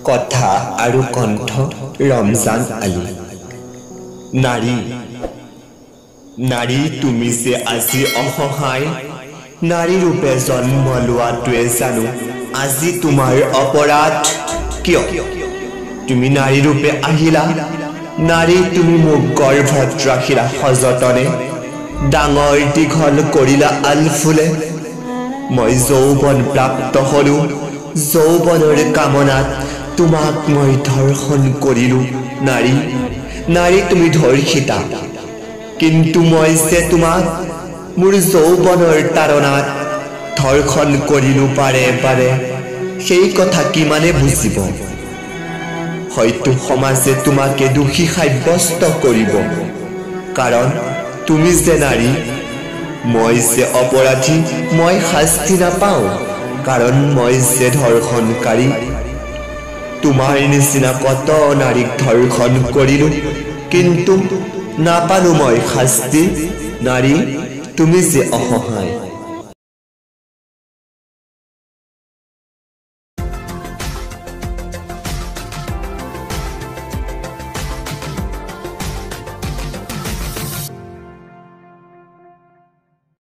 কথা আৰু কণ্ঠ ৰমজান আলী। নাৰী নাৰী তুমি যে আজি অসহায়, নাৰী ৰূপে জন্ম লোৱাটোৱে জানো আজি তোমাৰ অপৰাধ। কিয় তুমি নাৰী ৰূপে আহিলা? নাৰী তুমি মোক গৰ্ভত ৰাখিলা সযতনে, ডাঙৰ দীঘল কৰিলা আলফুলে। মই যৌৱন প্ৰাপ্ত হলো, যৌৱনৰ কামনাত তোমাক মই ধৰ্ষণ কৰিলো। নাৰী নাৰী তুমি ধৰ্ষিতা, কিন্তু মই যে তোমাক মোৰ যৌৱনৰ তাৰণাত ধৰ্ষণ কৰিলো বাৰে বাৰে। সেই কথা কিমানে বুজিব? হয়তো সমাজে তোমাকে দোষী সাব্যস্ত কৰিব, কাৰণ তুমি যে নাৰী। মই যে অপৰাধী, মই শাস্তি নাপাওঁ, কাৰণ মই যে ধৰ্ষণকাৰী। তোমাৰ নিচিনা কত নাৰীক ধৰ্ষণ কৰিলো, কিন্তু নাপালো মই শাস্তি। নাৰী তুমি যে অসহায়।